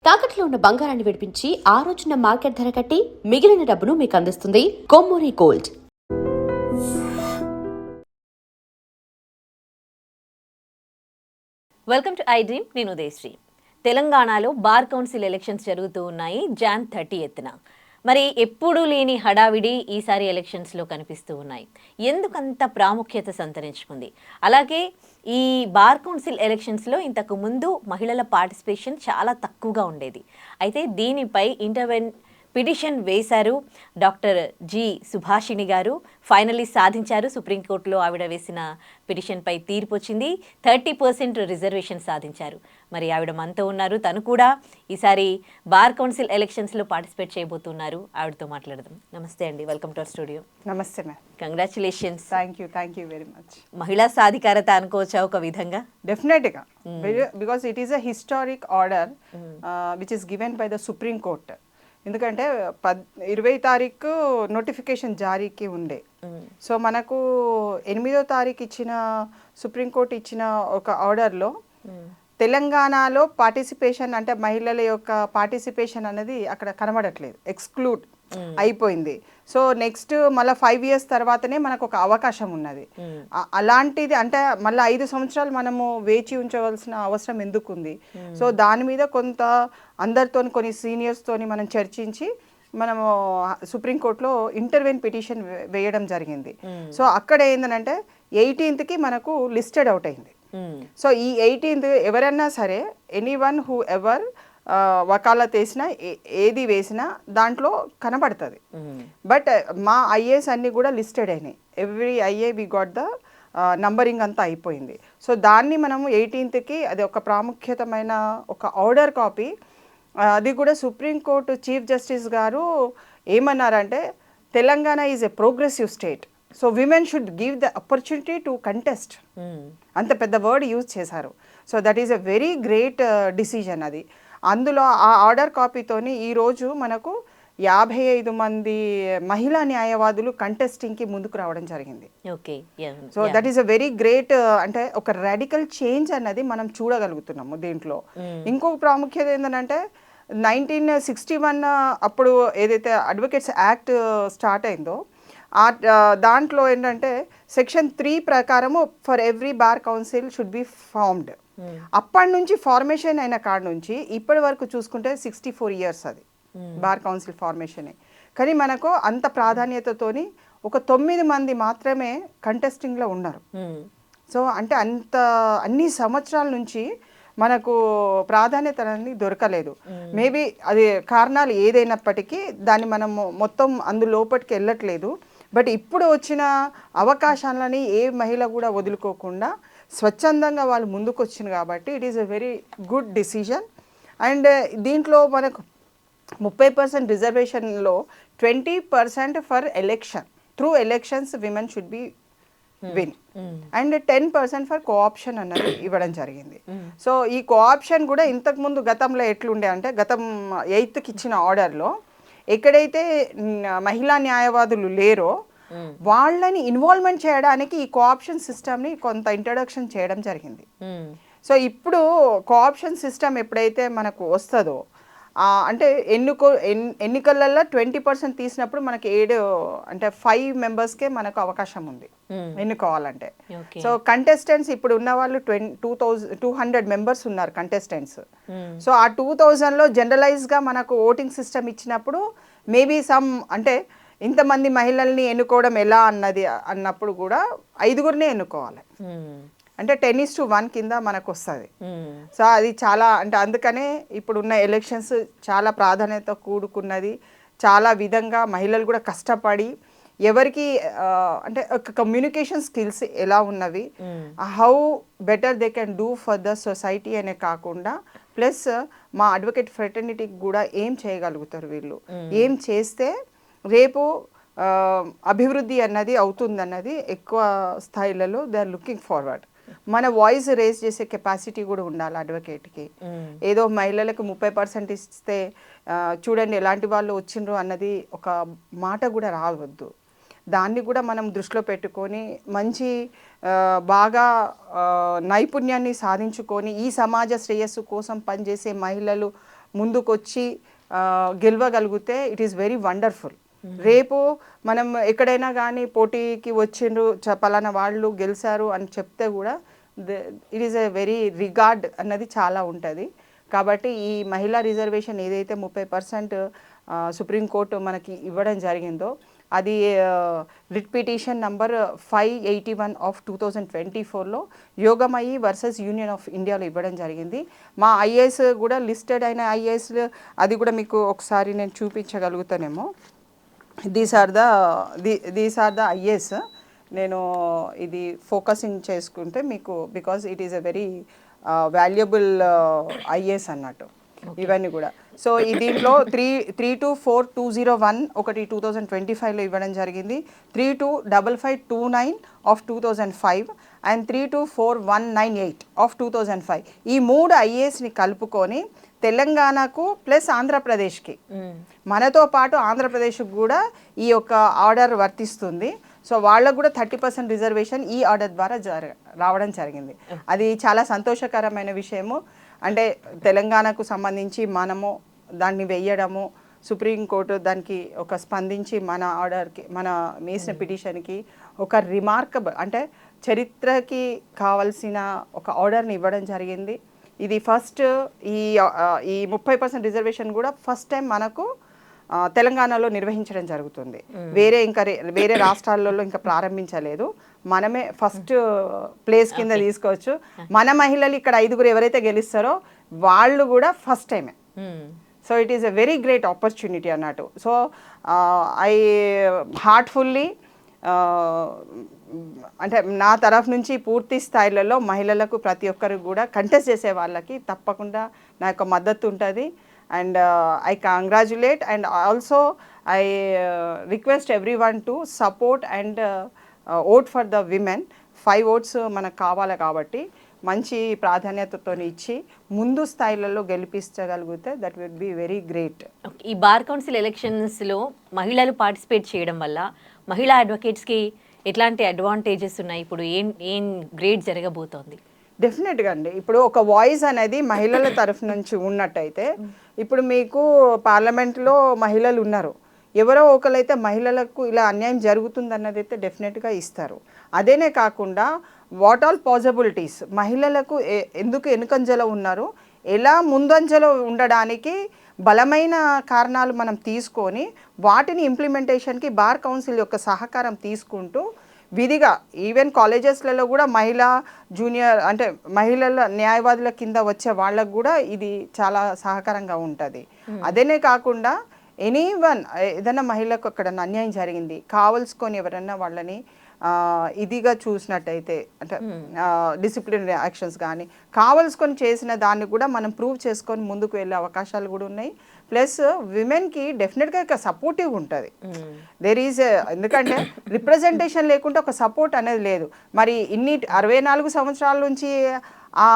తాకట్లో ఉన్న బంగారాన్ని విడిపించి ఆ రోజున మార్కెట్ ధర కట్టి మిగిలిన డబ్బును మీకు అందిస్తుంది Kommuri gold. Welcome to I dream. నేను ఉదయశ్రీ. తెలంగాణలో బార్ కౌన్సిల్ ఎలక్షన్స్ జరుగుతూ ఉన్నాయి Jan 30న. మరి ఎప్పుడూ లేని హడావిడి ఈసారి ఎలక్షన్స్లో కనిపిస్తూ ఉన్నాయి. ఎందుకంత ప్రాముఖ్యత సంతరించుకుంది? అలాగే ఈ బార్ కౌన్సిల్ ఎలక్షన్స్లో ఇంతకు ముందు మహిళల పార్టిసిపేషన్ చాలా తక్కువగా ఉండేది. అయితే దీనిపై పిటిషన్ వేశారు డాక్టర్ జి సుభాషిణి గారు. ఫైనలీ సాధించారు. సుప్రీంకోర్టులో ఆవిడ వేసిన పిటిషన్పై తీర్పు వచ్చింది. 30% రిజర్వేషన్ సాధించారు. మరి ఆవిడ మనతో ఉన్నారు. తను కూడా ఈసారి బార్ కౌన్సిల్ ఎలక్షన్స్లో పార్టిసిపేట్ చేయబోతున్నారు. ఆవిడతో మాట్లాడదాం. నమస్తే అండి, వెల్కమ్ టు అవర్ స్టూడియో. నమస్తే ma'am. Congratulations. Thank you very much. మహిళా సాధికారత అనుకోవచ్చా ఒక విధంగా? డెఫినెట్గా, because it is a historic order which is given by the supreme court. ఎందుకంటే 20వ తారీఖు నోటిఫికేషన్ జారీకి ఉండే. సో మనకు 8వ తారీఖు ఇచ్చిన సుప్రీంకోర్టు ఇచ్చిన ఒక ఆర్డర్లో తెలంగాణలో పార్టిసిపేషన్ అంటే మహిళల యొక్క పార్టిసిపేషన్ అనేది అక్కడ కనబడట్లేదు, ఎక్స్క్లూడ్ అయిపోయింది. సో నెక్స్ట్ మళ్ళీ 5 years తర్వాతనే మనకు ఒక అవకాశం ఉన్నది. అలాంటిది అంటే మళ్ళీ 5 సంవత్సరాలు మనము వేచి ఉంచవలసిన అవసరం ఎందుకు ఉంది? సో దాని మీద కొంత అందరితో కొన్ని సీనియర్స్తోని మనం చర్చించి మనము సుప్రీంకోర్టులో ఇంటర్వెన్ పిటిషన్ వేయడం జరిగింది. సో అక్కడ ఏంటంటే 18th మనకు లిస్టెడ్ అవుట్ అయింది. సో ఈ 18th ఎవరన్నా సరే ఎనీవన్ హూ ఎవర్ వకాలత్ వేసినా ఏది వేసినా దాంట్లో కనబడుతుంది. బట్ మా ఐఏస్ అన్నీ కూడా లిస్టెడ్ అయినాయి. Every IA we got the numbering అంతా అయిపోయింది. సో దాన్ని మనము 18th అది ఒక ప్రాముఖ్యతమైన ఒక ఆర్డర్ కాపీ. అది కూడా సుప్రీంకోర్టు చీఫ్ జస్టిస్ గారు ఏమన్నారంటే Telangana is a progressive state, so women should give the opportunity to contest. అంత పెద్ద వర్డ్ యూజ్ చేశారు. So that is a very great decision. అది అందులో ఆ ఆర్డర్ కాపీతోని ఈరోజు మనకు 55 మంది మహిళా న్యాయవాదులు కంటెస్టింగ్కి ముందుకు రావడం జరిగింది. So that is a very great, అంటే ఒక రాడికల్ చేంజ్ అన్నది మనం చూడగలుగుతున్నాము దీంట్లో. ఇంకొక ప్రాముఖ్యత ఏంటంటే 1961 అప్పుడు ఏదైతే అడ్వకేట్స్ యాక్ట్ స్టార్ట్ అయిందో దాంట్లో ఏంటంటే సెక్షన్ 3 ప్రకారము for every bar council should be formed. అప్పటి నుంచి ఫార్మేషన్ అయిన కాడ నుంచి ఇప్పటి వరకు చూసుకుంటే 64 years అది బార్ కౌన్సిల్ ఫార్మేషనే. కానీ మనకు అంత ప్రాధాన్యతతోని ఒక 9 మంది మాత్రమే కంటెస్టింగ్లో ఉన్నారు. సో అంటే అన్ని సంవత్సరాల నుంచి మనకు ప్రాధాన్యత అనేది దొరకలేదు. మేబీ అది కారణాలు ఏదైనప్పటికీ దాన్ని మనం మొత్తం అందులోపటికి వెళ్ళట్లేదు. బట్ ఇప్పుడు వచ్చిన అవకాశాలని ఏ మహిళ కూడా వదులుకోకుండా స్వచ్ఛందంగా వాళ్ళు ముందుకు వచ్చింది కాబట్టి it is a very good decision. And దీంట్లో మనకు 30% రిజర్వేషన్లో 20% for election, through elections women should be win, and 10% for co-option అన్నది ఇవ్వడం జరిగింది. సో ఈ కోఆప్షన్ కూడా ఇంతకుముందు గతంలో ఎట్లుండే అంటే గతం 8th ఇచ్చిన ఆర్డర్లో ఎక్కడైతే మహిళా న్యాయవాదులు లేరో వాళ్ళని ఇన్వాల్వ్మెంట్ చేయడానికి ఈ కోఆప్షన్ సిస్టమ్ని కొంత ఇంట్రడక్షన్ చేయడం జరిగింది. సో ఇప్పుడు కోఆప్షన్ సిస్టమ్ ఎప్పుడైతే మనకు వస్తుందో అంటే ఎన్నికలలో 20% తీసినప్పుడు మనకి 5 మెంబర్స్కే మనకు అవకాశం ఉంది ఎన్నుకోవాలంటే. సో కంటెస్టెంట్స్ ఇప్పుడు ఉన్న వాళ్ళు 200 మెంబర్స్ ఉన్నారు కంటెస్టెంట్స్. సో ఆ 2000లో జనరలైజ్గా మనకు ఓటింగ్ సిస్టమ్ ఇచ్చినప్పుడు మేబీ అంటే ఇంతమంది మహిళల్ని ఎన్నుకోవడం ఎలా అన్నప్పుడు కూడా 5గురినే ఎన్నుకోవాలి. అంటే 10:1 కింద మనకు వస్తుంది. సో అది చాలా అంటే అందుకనే ఇప్పుడున్న ఎలక్షన్స్ చాలా ప్రాధాన్యత కూడుకున్నది. చాలా విధంగా మహిళలు కూడా కష్టపడి ఎవరికి అంటే కమ్యూనికేషన్ స్కిల్స్ ఎలా ఉన్నవి, how better they can do for the society అనే కాకుండా ప్లస్ మా అడ్వకేట్ ఫ్రెటర్నిటీకి కూడా ఏం చేయగలుగుతారు వీళ్ళు, ఏం చేస్తే రేపు అభివృద్ధి అన్నది అవుతుందన్నది ఎక్కువ స్థాయిలలో దే ఆర్ లుకింగ్ ఫార్వర్డ్. మన వాయిస్ రేస్ చేసే కెపాసిటీ కూడా ఉండాలి అడ్వకేట్కి. ఏదో మహిళలకు 30% ఇస్తే చూడండి ఎలాంటి వాళ్ళు వచ్చిండ్రు అన్నది ఒక మాట కూడా రావద్దు. దాన్ని కూడా మనం దృష్టిలో పెట్టుకొని మంచి బాగా నైపుణ్యాన్ని సాధించుకొని ఈ సమాజ శ్రేయస్సు కోసం పనిచేసే మహిళలు ముందుకొచ్చి గెలవగలిగితే ఇట్ ఈస్ వెరీ వండర్ఫుల్. రేపు మనం ఎక్కడైనా కానీ పోటీకి వచ్చిండ్రు పలానా వాళ్ళు గెలిచారు అని చెప్తే కూడా it is a very regard అన్నది చాలా ఉంటుంది. కాబట్టి ఈ మహిళా రిజర్వేషన్ ఏదైతే 30% సుప్రీంకోర్టు మనకి ఇవ్వడం జరిగిందో అది రిట్ పిటిషన్ నంబర్ 581 ఆఫ్ 2024లో యోగమయి వర్సెస్ యూనియన్ ఆఫ్ ఇండియాలో ఇవ్వడం జరిగింది. మా ఐఏఎస్ కూడా లిస్టెడ్ అయిన ఐఏఎస్ అది కూడా మీకు ఒకసారి నేను చూపించగలుగుతానేమో. These are the IAS. నేను ఇది ఫోకసింగ్ చేసుకుంటే మీకు because it is a very valuable IAS అన్నట్టు ఇవన్నీ కూడా. సో దీంట్లో 324,201 ఒకటి 2025లో ఇవ్వడం జరిగింది, 325529 ఆఫ్ 2005 అండ్ 324198 ఆఫ్ 2005. ఈ 3 ఐఏఎస్ని కలుపుకొని తెలంగాణకు ప్లస్ ఆంధ్రప్రదేశ్కి, మనతో పాటు ఆంధ్రప్రదేశ్కి కూడా ఈ యొక్క ఆర్డర్ వర్తిస్తుంది. సో వాళ్ళకు కూడా 30% రిజర్వేషన్ ఈ ఆర్డర్ ద్వారా రావడం జరిగింది. అది చాలా సంతోషకరమైన విషయము. అంటే తెలంగాణకు సంబంధించి మనము దాన్ని వెయ్యడము, సుప్రీంకోర్టు దానికి ఒక స్పందించి మన ఆర్డర్కి, మన వేసిన పిటిషన్కి ఒక రిమార్కబుల్ అంటే చరిత్రకి కావాల్సిన ఒక ఆర్డర్ని ఇవ్వడం జరిగింది. ఇది ఫస్ట్ ఈ 30% రిజర్వేషన్ కూడా ఫస్ట్ టైం మనకు తెలంగాణలో నిర్వహించడం జరుగుతుంది. వేరే రాష్ట్రాలలో ఇంకా ప్రారంభించలేదు, మనమే ఫస్ట్ ప్లేస్ కింద తీసుకోవచ్చు. మన మహిళలు ఇక్కడ 5 ఎవరైతే గెలుస్తారో వాళ్ళు కూడా ఫస్ట్ టైమే. So it is a very great opportunity అన్నట్టు. సో ఐ హార్ట్ఫుల్లీ అంటే నా తరఫు నుంచి పూర్తి స్థాయిలలో మహిళలకు ప్రతి ఒక్కరికి కూడా కంటెస్ట్ చేసే వాళ్ళకి తప్పకుండా నా యొక్క మద్దతు ఉంటుంది. And I congratulate and also I request everyone to support and vote for the women. 5 votes మనకు కావాలి కాబట్టి మంచి ప్రాధాన్యతతో ఇచ్చి ముందు స్థాయిలలో గెలిపించగలిగితే that will be very great. ఈ బార్ కౌన్సిల్ ఎలక్షన్స్లో మహిళలు పార్టిసిపేట్ చేయడం వల్ల మహిళా అడ్వకేట్స్కి ఎట్లాంటి అడ్వాంటేజెస్ ఉన్నాయి? ఇప్పుడు ఏం గ్రేట్ జరగబోతోంది? డెఫినెట్గా అండి, ఇప్పుడు ఒక వాయిస్ అనేది మహిళల తరఫు నుంచి ఉన్నట్టయితే, ఇప్పుడు మీకు పార్లమెంట్లో మహిళలు ఉన్నారు, ఎవరో ఒకరైతే మహిళలకు ఇలా అన్యాయం జరుగుతుంది అన్నది అయితే డెఫినెట్గా ఇస్తారు. అదేనే కాకుండా వాట్ ఆల్ పాసిబిలిటీస్ మహిళలకు ఎందుకు వెనుకంజలో ఉన్నారు, ఎలా ముందంజలో ఉండడానికి బలమైన కారణాలు మనం తీసుకొని వాటిని ఇంప్లిమెంటేషన్కి బార్ కౌన్సిల్ యొక్క సహకారం తీసుకుంటూ విధిగా ఈవెన్ కాలేజెస్లలో కూడా జూనియర్ అంటే మహిళల న్యాయవాదుల కింద వచ్చే వాళ్ళకు కూడా ఇది చాలా సహకారంగా ఉంటుంది. అదేనే కాకుండా ఎనీవన్ ఏదైనా మహిళకు అక్కడ అన్యాయం జరిగింది కావలసుకొని ఎవరన్నా వాళ్ళని ఇదిగా చూసినట్టయితే అంటే డిసిప్లినరీ యాక్షన్స్ కానీ కావలసుకొని చేసిన దాన్ని కూడా మనం ప్రూవ్ చేసుకొని ముందుకు వెళ్ళే అవకాశాలు కూడా ఉన్నాయి. ప్లస్ విమెన్కి డెఫినెట్గా ఒక సపోర్టివ్ ఉంటుంది. దేర్ ఈజ్ ఎందుకంటే రిప్రజెంటేషన్ లేకుంటే ఒక సపోర్ట్ అనేది లేదు. మరి 64 సంవత్సరాల నుంచి ఆ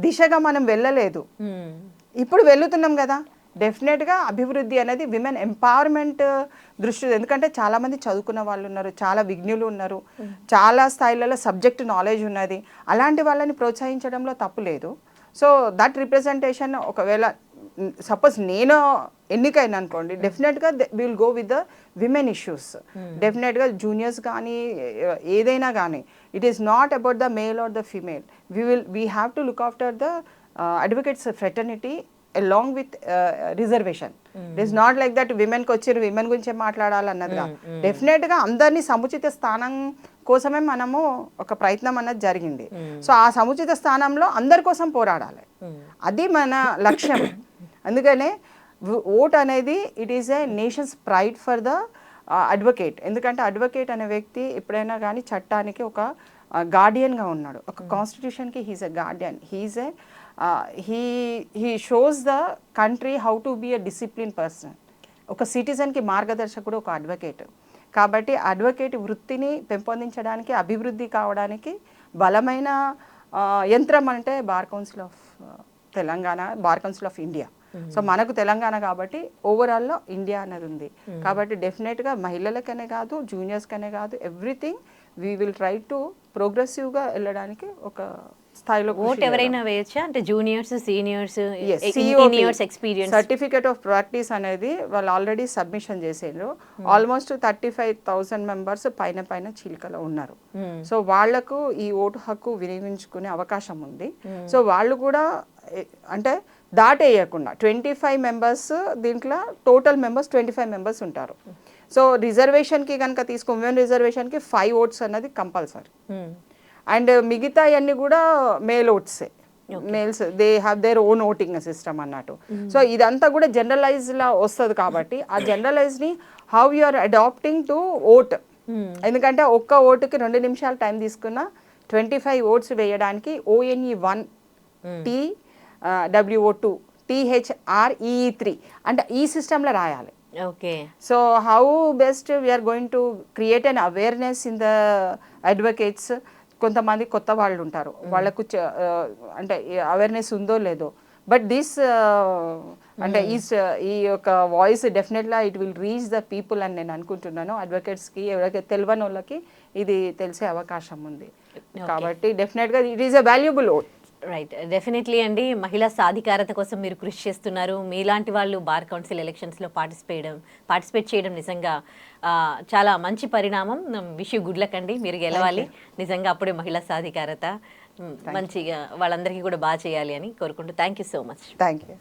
దిశగా మనం వెళ్ళలేదు, ఇప్పుడు వెళ్తున్నాం కదా. డెఫినెట్గా అభివృద్ధి అనేది విమెన్ ఎంపవర్మెంట్ దృష్టి, ఎందుకంటే చాలామంది చదువుకున్న వాళ్ళు ఉన్నారు, చాలా విజ్ఞులు ఉన్నారు, చాలా స్థాయిలలో సబ్జెక్ట్ నాలెడ్జ్ ఉన్నది, అలాంటి వాళ్ళని ప్రోత్సహించడంలో తప్పు లేదు. సో దట్ రిప్రజెంటేషన్ ఒకవేళ సపోజ్ నేను ఎన్నికైనా అనుకోండి, డెఫినెట్గా will go with the women issues. డెఫినెట్గా జూనియర్స్ కానీ ఏదైనా కానీ it is not about the male or the female, we have to look after the advocates fraternity along with reservation. It is not like that విమెన్కి వచ్చారు women గురించే మాట్లాడాలన్నదిగా. డెఫినెట్గా అందరినీ సముచిత స్థానం కోసమే మనము ఒక ప్రయత్నం అన్నది జరిగింది. సో ఆ సముచిత స్థానంలో అందరి కోసం పోరాడాలి, అది మన లక్ష్యం. అందుకనే ఓట్ అనేది it is a nation's pride for the advocate. ఎందుకంటే అడ్వకేట్ అనే వ్యక్తి ఎప్పుడైనా కానీ చట్టానికి ఒక గార్డియన్గా ఉన్నాడు, ఒక కాన్స్టిట్యూషన్కి he is a guardian, he is a he shows the country how to be a disciplined person. ఒక సిటిజన్కి మార్గదర్శకుడు ఒక అడ్వకేట్. కాబట్టి అడ్వకేట్ వృత్తిని పెంపొందించడానికి, అభివృద్ధి కావడానికి బలమైన యంత్రం అంటే bar council of Telangana, bar council of India. So మనకు తెలంగాణ కాబట్టి ఓవరాల్లో ఇండియా అనేది ఉంది. కాబట్టి డెఫినెట్గా మహిళలకనే కాదు, జూనియర్స్కనే కాదు, everything we will try to ప్రోగ్రెసివ్గా వెళ్ళడానికి ఒక స్థాయిలో ఓట్ ఎవరైనా వేయచ్చా? అంటే juniors, seniors, years experience, certificate of practice అనేది వాళ్ళు ఆల్రెడీ సబ్మిషన్ చేసేళ్ళు. ఆల్మోస్ట్ 35,000 మెంబర్స్ పైన చీలికలో ఉన్నారు. సో వాళ్లకు ఈ ఓటు హక్కు వినియోగించుకునే అవకాశం ఉంది. సో వాళ్ళు కూడా అంటే దాటేయకుండా 25 మెంబర్స్, దీంట్లో టోటల్ మెంబర్స్ 25 మెంబర్స్ ఉంటారు. సో రిజర్వేషన్కి కనుక తీసుకో, ఉమెన్ రిజర్వేషన్కి 5 ఓట్స్ అన్నది కంపల్సరీ. అండ్ మిగతా అన్ని కూడా మేల్ ఓట్సే. Males they have their own voting system అన్నట్టు. సో ఇదంతా కూడా జనరలైజ్లా వస్తుంది కాబట్టి ఆ జనరలైజ్ని how you are adapting to vote. ఎందుకంటే ఒక్క ఓటుకి 2 నిమిషాలు టైం తీసుకున్న 25 ఓట్స్ వేయడానికి ONE1 TWO2 THREE3 అంటే ఈ సిస్టంలో రాయాలి. Okay. So how best we are going to create an awareness in the advocates. కొంతమంది కొత్త వాళ్ళు ఉంటారు, వాళ్ళకు అంటే అవేర్నెస్ ఉందో లేదో, బట్ దిస్ అంటే ఈ యొక్క వాయిస్ డెఫినెట్గా it will reach the people అని నేను అనుకుంటున్నాను. అడ్వకేట్స్కి, ఎవరైతే తెలియని వాళ్ళకి ఇది తెలిసే అవకాశం ఉంది. కాబట్టి డెఫినెట్గా it is a valuable vote. Right, definitely అండి. మహిళా సాధికారత కోసం మీరు కృషి చేస్తున్నారు. మీలాంటి వాళ్ళు బార్ కౌన్సిల్ ఎలక్షన్స్లో పార్టిసిపేట్ చేయడం నిజంగా చాలా మంచి పరిణామం. విష్ యూ గుడ్ లక్ అండి, మీరు గెలవాలి. నిజంగా అప్పుడే మహిళా సాధికారత మంచిగా వాళ్ళందరికీ కూడా బాగా చేయాలి అని కోరుకుంటూ thank you so much. Thank you.